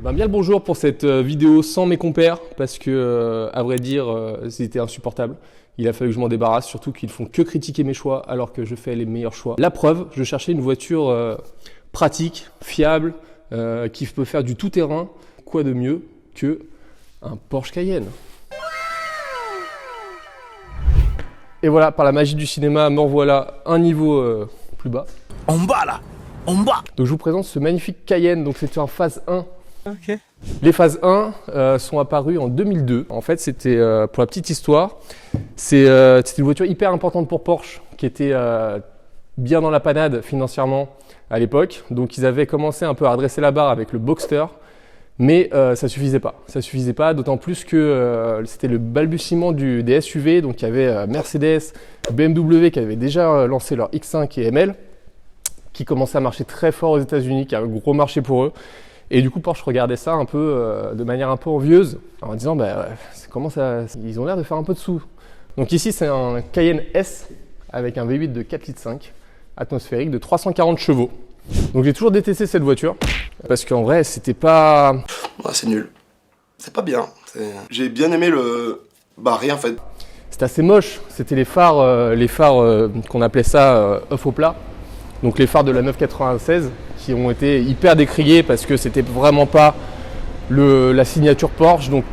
Bien le bonjour pour cette vidéo sans mes compères parce que, à vrai dire, c'était insupportable. Il a fallu que je m'en débarrasse, surtout qu'ils font que critiquer mes choix alors que je fais les meilleurs choix. La preuve, je cherchais une voiture pratique, fiable, qui peut faire du tout-terrain. Quoi de mieux que un Porsche Cayenne? Et voilà, par la magie du cinéma, me revoilà un niveau plus bas. En bas là, en bas. Donc je vous présente ce magnifique Cayenne, donc c'est en phase 1. Ok. Les phases 1 sont apparues en 2002. En fait, c'était, pour la petite histoire, c'était une voiture hyper importante pour Porsche, qui était bien dans la panade financièrement à l'époque. Donc ils avaient commencé un peu à redresser la barre avec le Boxster, mais ça suffisait pas. Ça suffisait pas, d'autant plus que c'était le balbutiement des SUV. Donc il y avait Mercedes, BMW qui avaient déjà lancé leur X5 et ML, qui commençaient à marcher très fort aux États-Unis, qui avait un gros marché pour eux. Et du coup, Porsche regardait ça un peu de manière un peu envieuse, en disant comment ça, ils ont l'air de faire un peu de sous. Donc ici, c'est un Cayenne S avec un V8 de 4,5 litres atmosphérique de 340 chevaux. Donc j'ai toujours détesté cette voiture parce qu'en vrai, c'était pas. Ouais, c'est nul. C'est pas bien. J'ai bien aimé le. Rien en fait. C'était assez moche. C'était les phares qu'on appelait ça off au plat. Donc les phares de la 996 qui ont été hyper décriés parce que c'était vraiment pas la signature Porsche. Donc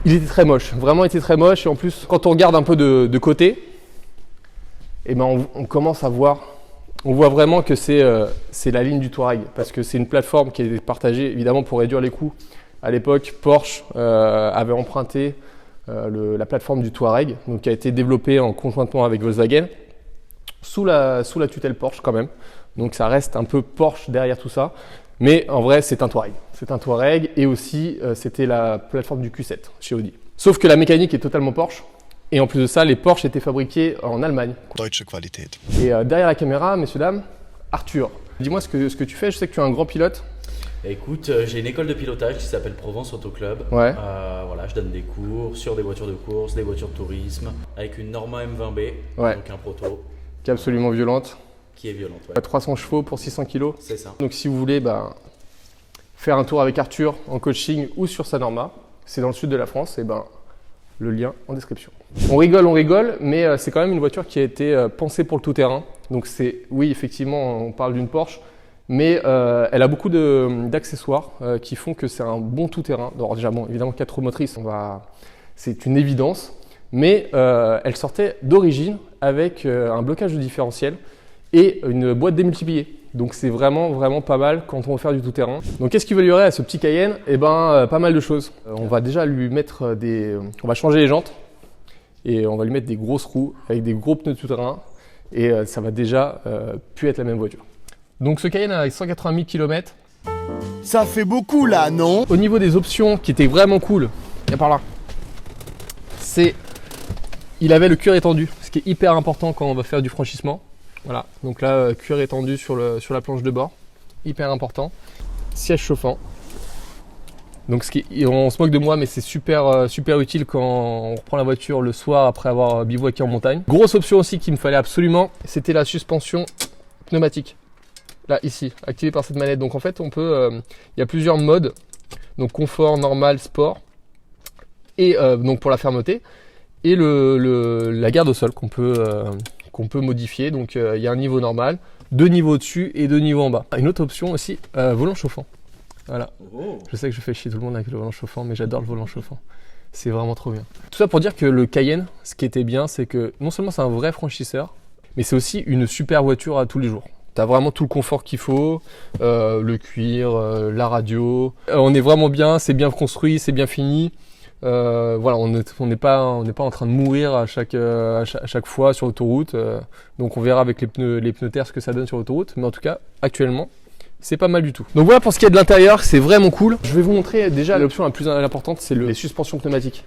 il était très moche, vraiment était très moche. Et en plus, quand on regarde un peu de côté, on commence à voir, on voit vraiment que c'est la ligne du Touareg parce que c'est une plateforme qui est partagée évidemment pour réduire les coûts. À l'époque, Porsche avait emprunté la plateforme du Touareg, donc qui a été développée conjointement avec Volkswagen. Sous la tutelle Porsche quand même, donc ça reste un peu Porsche derrière tout ça, mais en vrai c'est un Touareg. C'est un Touareg et aussi c'était la plateforme du Q7 chez Audi. Sauf que la mécanique est totalement Porsche et en plus de ça les Porsche étaient fabriqués en Allemagne. Deutsche Qualität. Et derrière la caméra, messieurs dames, Arthur, dis-moi ce que tu fais, je sais que tu es un grand pilote. Écoute, j'ai une école de pilotage qui s'appelle Provence Auto Club. Ouais. Voilà, je donne des cours sur des voitures de course, des voitures de tourisme, avec une Norma M20B, Ouais. donc un proto. Qui est absolument violente. Qui est violente, ouais. 300 chevaux pour 600 kg. C'est ça. Donc si vous voulez faire un tour avec Arthur en coaching ou sur sa Norma, c'est dans le sud de la France, et le lien en description. On rigole, mais c'est quand même une voiture qui a été pensée pour le tout-terrain. Donc oui, effectivement, on parle d'une Porsche, mais elle a beaucoup d'accessoires qui font que c'est un bon tout-terrain. Alors déjà, évidemment, 4 roues motrices, c'est une évidence. Mais elle sortait d'origine avec un blocage de différentiel et une boîte démultipliée. Donc c'est vraiment pas mal quand on veut faire du tout-terrain. Donc qu'est-ce qu'il va y avoir à ce petit Cayenne? Pas mal de choses. On va déjà lui mettre on va changer les jantes et on va lui mettre des grosses roues avec des gros pneus de tout-terrain et ça va déjà plus être la même voiture. Donc ce Cayenne a 180 000 km. Ça fait beaucoup là, non? Au niveau des options qui étaient vraiment cool, il y a par là. Il avait le cuir étendu, ce qui est hyper important quand on va faire du franchissement. Voilà, donc là, cuir étendu sur la planche de bord, hyper important. Siège chauffant. Donc on se moque de moi, mais c'est super utile quand on reprend la voiture le soir après avoir bivouaqué en montagne. Grosse option aussi qu'il me fallait absolument, c'était la suspension pneumatique. Là, ici, activée par cette manette. Donc en fait, il y a plusieurs modes. Donc confort, normal, sport. Et donc pour la fermeté. Et la garde au sol qu'on peut modifier. Donc il y a un niveau normal, 2 niveaux au-dessus et 2 niveaux en bas. Une autre option aussi, volant chauffant. Voilà. Oh. Je sais que je fais chier tout le monde avec le volant chauffant, mais j'adore le volant chauffant. C'est vraiment trop bien. Tout ça pour dire que le Cayenne, ce qui était bien, c'est que non seulement c'est un vrai franchisseur, mais c'est aussi une super voiture à tous les jours. T'as vraiment tout le confort qu'il faut, le cuir, la radio. On est vraiment bien, c'est bien construit, c'est bien fini. Voilà, on n'est pas en train de mourir à chaque fois sur l'autoroute. Donc on verra avec les pneus terre ce que ça donne sur l'autoroute. Mais en tout cas, actuellement, c'est pas mal du tout. Donc voilà pour ce qui est de l'intérieur, c'est vraiment cool. Je vais vous montrer déjà l'option la plus importante, c'est les suspensions pneumatiques.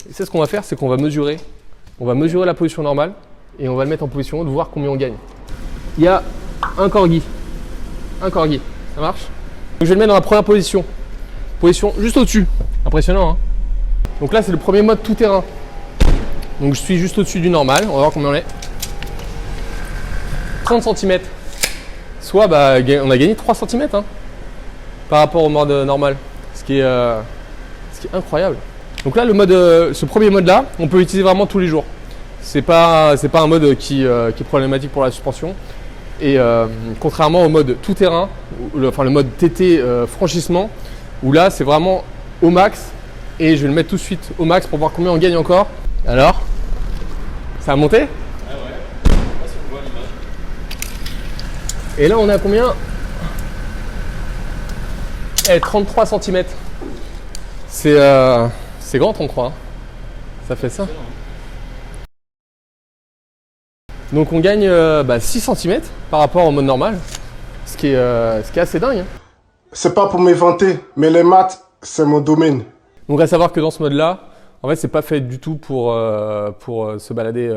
Et c'est ce qu'on va faire, c'est qu'on va mesurer. On va mesurer la position normale et on va le mettre en position haute, voir combien on gagne. Il y a un corgi, ça marche. Donc je vais le mettre dans la première position. Position juste au-dessus. Impressionnant, hein. Donc là, c'est le premier mode tout-terrain. Donc je suis juste au-dessus du normal. On va voir combien on est. 30 cm. Soit on a gagné 3 cm. Hein. par rapport au mode normal, ce qui est incroyable. Donc là, ce premier mode là, on peut l'utiliser vraiment tous les jours. C'est pas un mode qui est problématique pour la suspension. Et contrairement au mode tout terrain, le mode TT franchissement, où là c'est vraiment au max. Et je vais le mettre tout de suite au max pour voir combien on gagne encore. Alors, ça a monté? Ah ouais, je sais pas si on voit l'image. Et là on est à combien? 33 cm. C'est grand on croit. Hein. Ça fait ça. Donc on gagne 6 cm par rapport au mode normal. Ce qui est assez dingue. Hein. C'est pas pour m'éventer, mais les maths, c'est mon domaine. Donc à savoir que dans ce mode-là, en fait, c'est pas fait du tout pour se balader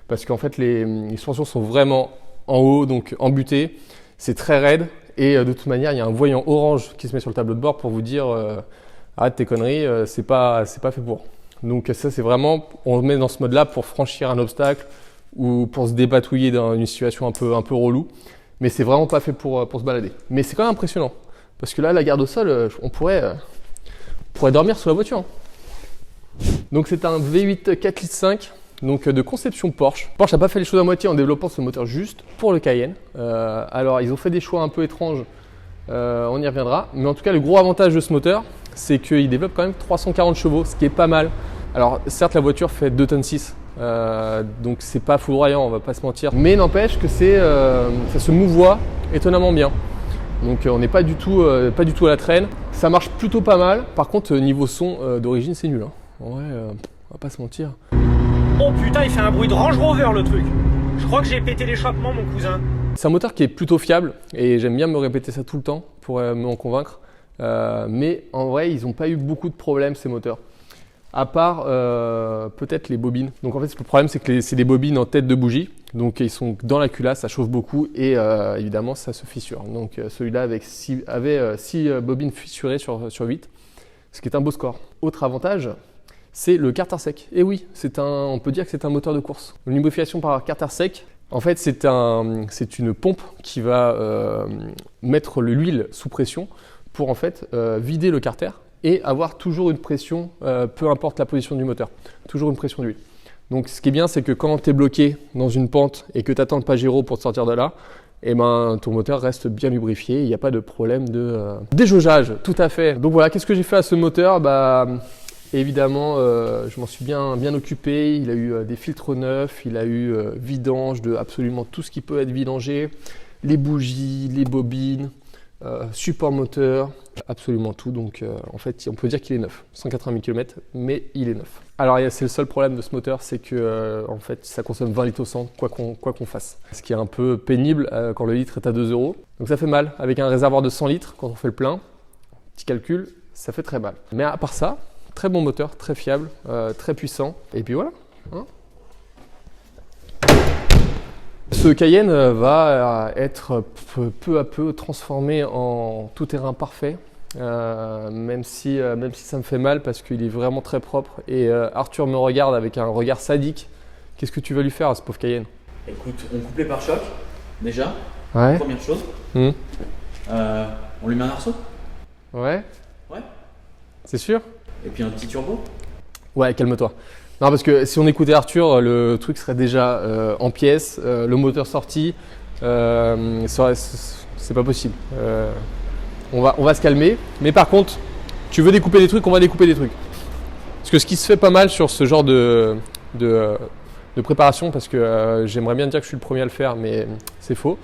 parce qu'en fait, les suspensions sont vraiment en haut, donc en butée. C'est très raide et de toute manière, il y a un voyant orange qui se met sur le tableau de bord pour vous dire arrête tes conneries, c'est pas fait pour. Donc ça, c'est vraiment, on le met dans ce mode-là pour franchir un obstacle ou pour se dépatouiller dans une situation un peu relou. Mais c'est vraiment pas fait pour se balader. Mais c'est quand même impressionnant parce que là, la garde au sol, on pourrait dormir sous la voiture. Donc c'est un V8 4 litres 5, donc de conception Porsche. Porsche n'a pas fait les choses à moitié en développant ce moteur juste pour le Cayenne. Alors ils ont fait des choix un peu étranges, on y reviendra. Mais en tout cas le gros avantage de ce moteur, c'est qu'il développe quand même 340 chevaux, ce qui est pas mal. Alors certes la voiture fait 2 tonnes 6, donc c'est pas foudroyant, on va pas se mentir. Mais n'empêche que ça se mouvoie étonnamment bien. Donc on n'est pas du tout à la traîne. Ça marche plutôt pas mal. Par contre niveau son d'origine c'est nul. Hein. En vrai, on va pas se mentir. Oh putain, il fait un bruit de Range Rover le truc. Je crois que j'ai pété l'échappement mon cousin. C'est un moteur qui est plutôt fiable et j'aime bien me répéter ça tout le temps pour m'en convaincre. Mais en vrai ils n'ont pas eu beaucoup de problèmes ces moteurs. À part peut-être les bobines. Donc en fait le problème c'est que c'est des bobines en tête de bougie. Donc ils sont dans la culasse, ça chauffe beaucoup et évidemment ça se fissure. Donc celui-là avait 6 bobines fissurées sur 8, ce qui est un beau score. Autre avantage, c'est le carter sec. Et oui, on peut dire que c'est un moteur de course. Une lubrification par carter sec, en fait c'est une pompe qui va mettre l'huile sous pression pour en fait vider le carter et avoir toujours une pression, peu importe la position du moteur, toujours une pression d'huile. Donc ce qui est bien, c'est que quand tu es bloqué dans une pente et que tu attends le Pajero pour te sortir de là, eh ben, ton moteur reste bien lubrifié, il n'y a pas de problème de déjaugeage, tout à fait. Donc voilà, qu'est-ce que j'ai fait à ce moteur? Évidemment, je m'en suis bien occupé, il a eu des filtres neufs, il a eu vidange de absolument tout ce qui peut être vidangé, les bougies, les bobines, support moteur, absolument tout. Donc en fait, on peut dire qu'il est neuf, 180 000 km, mais il est neuf. Alors c'est le seul problème de ce moteur, c'est que en fait, ça consomme 20 litres au 100, quoi qu'on fasse. Ce qui est un peu pénible quand le litre est à 2 €. Donc ça fait mal. Avec un réservoir de 100 litres, quand on fait le plein, petit calcul, ça fait très mal. Mais à part ça, très bon moteur, très fiable, très puissant. Et puis voilà. Hein. Ce Cayenne va être peu à peu transformé en tout-terrain parfait, même si ça me fait mal parce qu'il est vraiment très propre. Et Arthur me regarde avec un regard sadique. Qu'est-ce que tu vas lui faire à ce pauvre Cayenne? Écoute, on coupe les pare-chocs, déjà, Ouais. première chose. On lui met un arceau. Ouais. Ouais. C'est sûr? Et puis un petit turbo. Ouais, calme-toi. Non, parce que si on écoutait Arthur, le truc serait déjà en pièces, le moteur sorti. C'est pas possible. On va se calmer. Mais par contre, tu veux découper des trucs, on va découper des trucs. Parce que ce qui se fait pas mal sur ce genre de préparation, parce que j'aimerais bien dire que je suis le premier à le faire, mais c'est faux.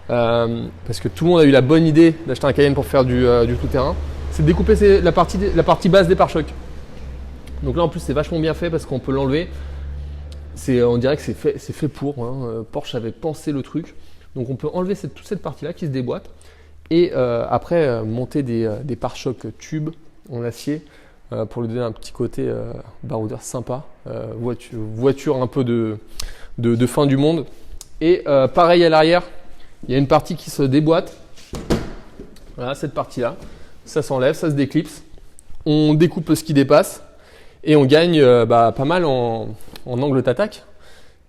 Parce que tout le monde a eu la bonne idée d'acheter un Cayenne pour faire du tout-terrain. C'est de découper la partie basse des pare-chocs. Donc là en plus c'est vachement bien fait parce qu'on peut l'enlever. On dirait que c'est fait pour. Hein. Porsche avait pensé le truc. Donc on peut enlever toute cette partie-là qui se déboîte. Et après monter des pare-chocs tubes en acier pour lui donner un petit côté baroudeur sympa. Voiture un peu de fin du monde. Et pareil à l'arrière, il y a une partie qui se déboîte. Voilà, cette partie-là. Ça s'enlève, ça se déclipse. On découpe ce qui dépasse. Et on gagne pas mal en angle d'attaque.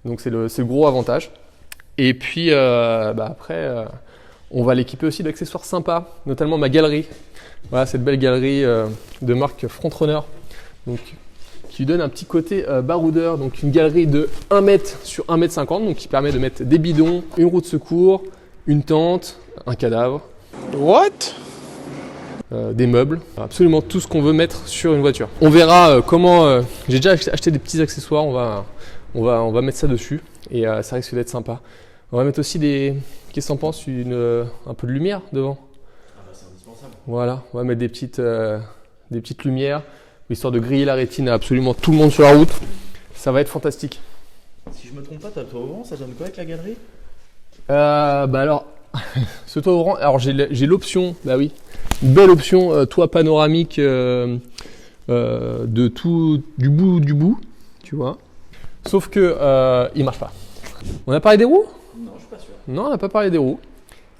Donc c'est le gros avantage. Et puis après, On va l'équiper aussi d'accessoires sympas, notamment ma galerie. Voilà, cette belle galerie de marque Frontrunner. Donc, qui lui donne un petit côté baroudeur. Donc une galerie de 1 mètre sur 1 mètre 50, donc qui permet de mettre des bidons, une roue de secours, une tente, un cadavre. What? Des meubles, absolument tout ce qu'on veut mettre sur une voiture. On verra comment. J'ai déjà acheté des petits accessoires, on va mettre ça dessus et ça risque d'être sympa. On va mettre aussi des. Qu'est-ce que t'en penses, un peu de lumière devant? Ah bah c'est indispensable. Voilà, on va mettre des petites lumières, histoire de griller la rétine à absolument tout le monde sur la route. Ça va être fantastique. Si je me trompe pas, t'as le toit ouvrant, ça donne quoi avec la galerie? Bah alors, ce toit ouvrant, alors j'ai l'option, bah oui, une belle option toit panoramique de tout, du bout, tu vois. Sauf que il marche pas. On a parlé des roues? Non, je suis pas sûr. Non, on n'a pas parlé des roues.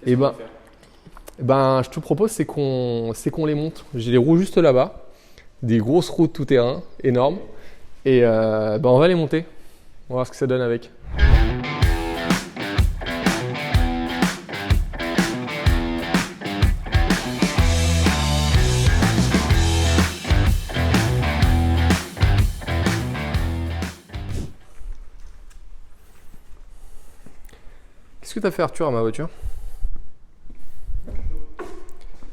Qu'est-ce qu'on va faire? Je te propose, c'est qu'on les monte. J'ai les roues juste là-bas, des grosses roues de tout terrain, énormes. Et on va les monter. On va voir ce que ça donne avec. Qu'est-ce que tu as fait, Arthur, à ma voiture?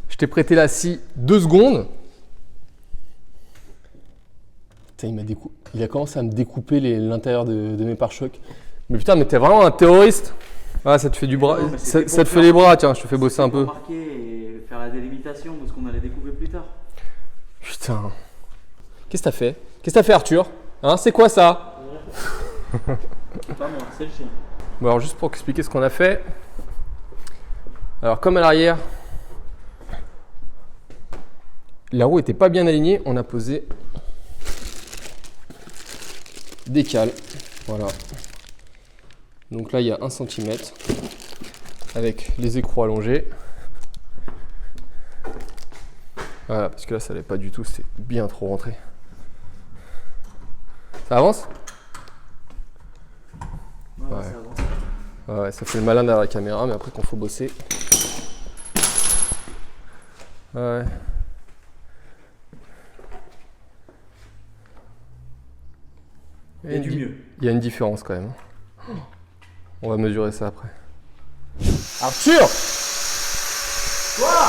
Je t'ai prêté la scie 2 secondes. Putain, il a commencé à me découper l'intérieur de mes pare-chocs. Mais putain, mais t'es vraiment un terroriste. Ah, ça te fait du bras. Non, Ça te fait les bras, tiens, je te fais bosser un peu. Marquer et faire la délimitation de ce qu'on allait découper plus tard. Putain. Qu'est-ce que t'as fait? Qu'est-ce que t'as fait, Arthur? Hein, c'est quoi ça? C'est pas moi, c'est le chien. Bon, alors juste pour expliquer ce qu'on a fait. Alors comme à l'arrière, la roue était pas bien alignée, on a posé des cales. Voilà. Donc là il y a 1 cm avec les écrous allongés. Voilà, parce que là ça n'allait pas du tout, c'était bien trop rentré. Ça avance? Ouais, Ouais. ça avance. Ouais, ça fait le malin derrière la caméra, mais après quand faut bosser. Ouais. Il y a du mieux. Il y a une différence quand même. On va mesurer ça après. Arthur! Quoi?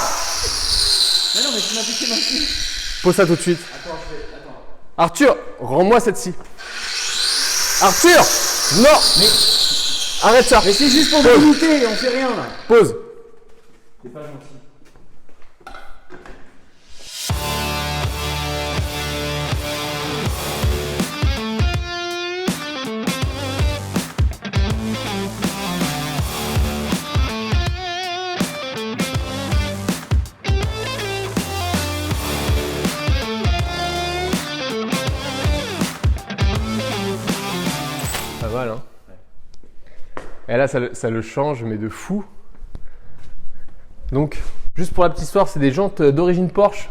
Mais non, mais tu m'as piqué ma scie. Pose ça tout de suite. Attends. Arthur, rends-moi cette scie. Arthur! Non! Mais arrête ça! Mais c'est juste pour Pause. délimiter, on fait rien là. Pause! T'es pas gentil. Pas mal, hein? Et là, ça le change, mais de fou. Donc, juste pour la petite histoire, c'est des jantes d'origine Porsche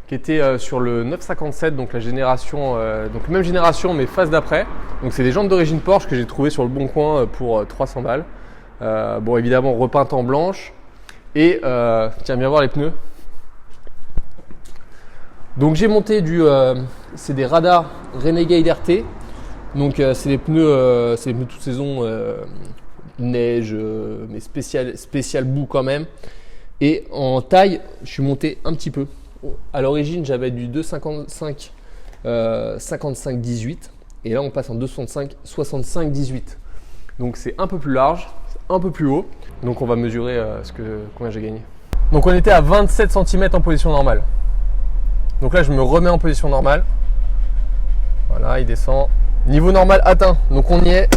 qui étaient sur le 957, donc la génération, donc même génération, mais phase d'après. Donc, c'est des jantes d'origine Porsche que j'ai trouvées sur le Bon Coin pour 300 balles. Bon, évidemment, repeintes en blanche. Et tiens, viens voir les pneus. Donc, j'ai monté c'est des radars Renegade RT. Donc, c'est des pneus toute saison. Neige, mais spécial bout quand même. Et en taille, je suis monté un petit peu. À l'origine, j'avais du 2,55 55-18 et là on passe en 2,65 65-18. Donc c'est un peu plus large, un peu plus haut. Donc on va mesurer combien j'ai gagné. Donc on était à 27 cm en position normale. Donc là je me remets en position normale. Voilà, il descend. Niveau normal atteint. Donc on y est.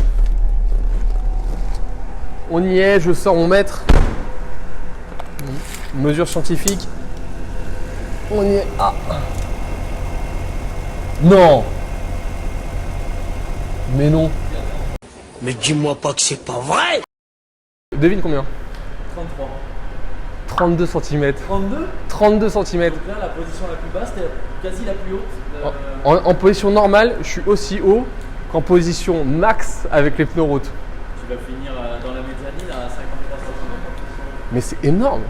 On y est, je sors mon mètre. Mesure scientifique. On y est. Ah. Non. Mais non. Mais dis-moi pas que c'est pas vrai! Devine combien? 33. 32 cm. 32? 32 cm. Donc là, la position la plus basse, c'était quasi la plus haute. En position normale, je suis aussi haut qu'en position max avec les pneus route. Tu vas finir dans la mezzanine à 53 cm. Mais c'est énorme.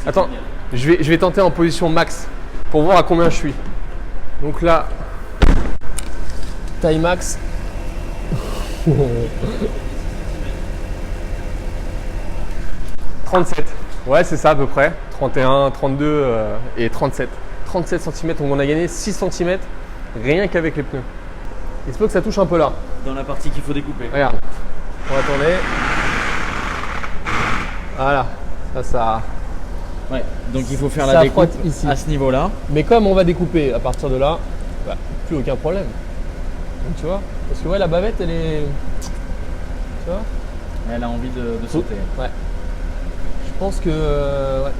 Attends, je vais tenter en position max pour voir à combien je suis. Donc là, taille max. 37. Ouais, c'est ça à peu près. 31, 32 et 37. 37 cm, donc on a gagné 6 cm rien qu'avec les pneus. Il se peut que ça touche un peu là. Dans la partie qu'il faut découper. Regarde, on va tourner. Voilà, ça. Ouais, donc il faut faire Ça la découpe frotte ici. à ce niveau-là. Mais comme on va découper à partir de là, bah, plus aucun problème. Donc tu vois, parce que ouais, la bavette elle est. Tu vois? Elle a envie de sauter. Ouais. Je pense que ouais.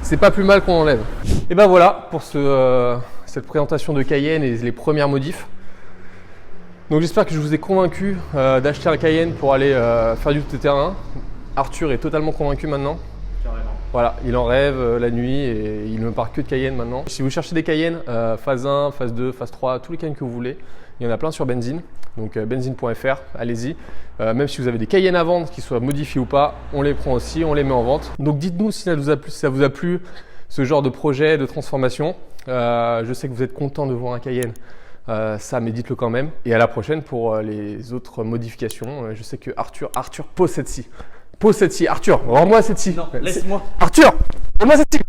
C'est pas plus mal qu'on enlève. Et ben voilà pour cette présentation de Cayenne et les premières modifs. Donc j'espère que je vous ai convaincu d'acheter un Cayenne pour aller faire du tout-terrain. Arthur est totalement convaincu maintenant. Carrément. Voilà, il en rêve la nuit et il ne me parle que de Cayenne maintenant. Si vous cherchez des Cayennes, phase 1, phase 2, phase 3, tous les Cayennes que vous voulez, il y en a plein sur Benzine. Donc benzine.fr, allez-y. Même si vous avez des Cayennes à vendre, qu'ils soient modifiés ou pas, on les prend aussi, on les met en vente. Donc dites-nous si ça vous a plu ce genre de projet, de transformation. Je sais que vous êtes content de voir un Cayenne. Ça, mais dites-le quand même. Et à la prochaine pour les autres modifications. Je sais que Arthur pose cette scie. Pose cette scie. Arthur, rends-moi cette scie. Non, laisse-moi. Arthur, rends-moi cette scie.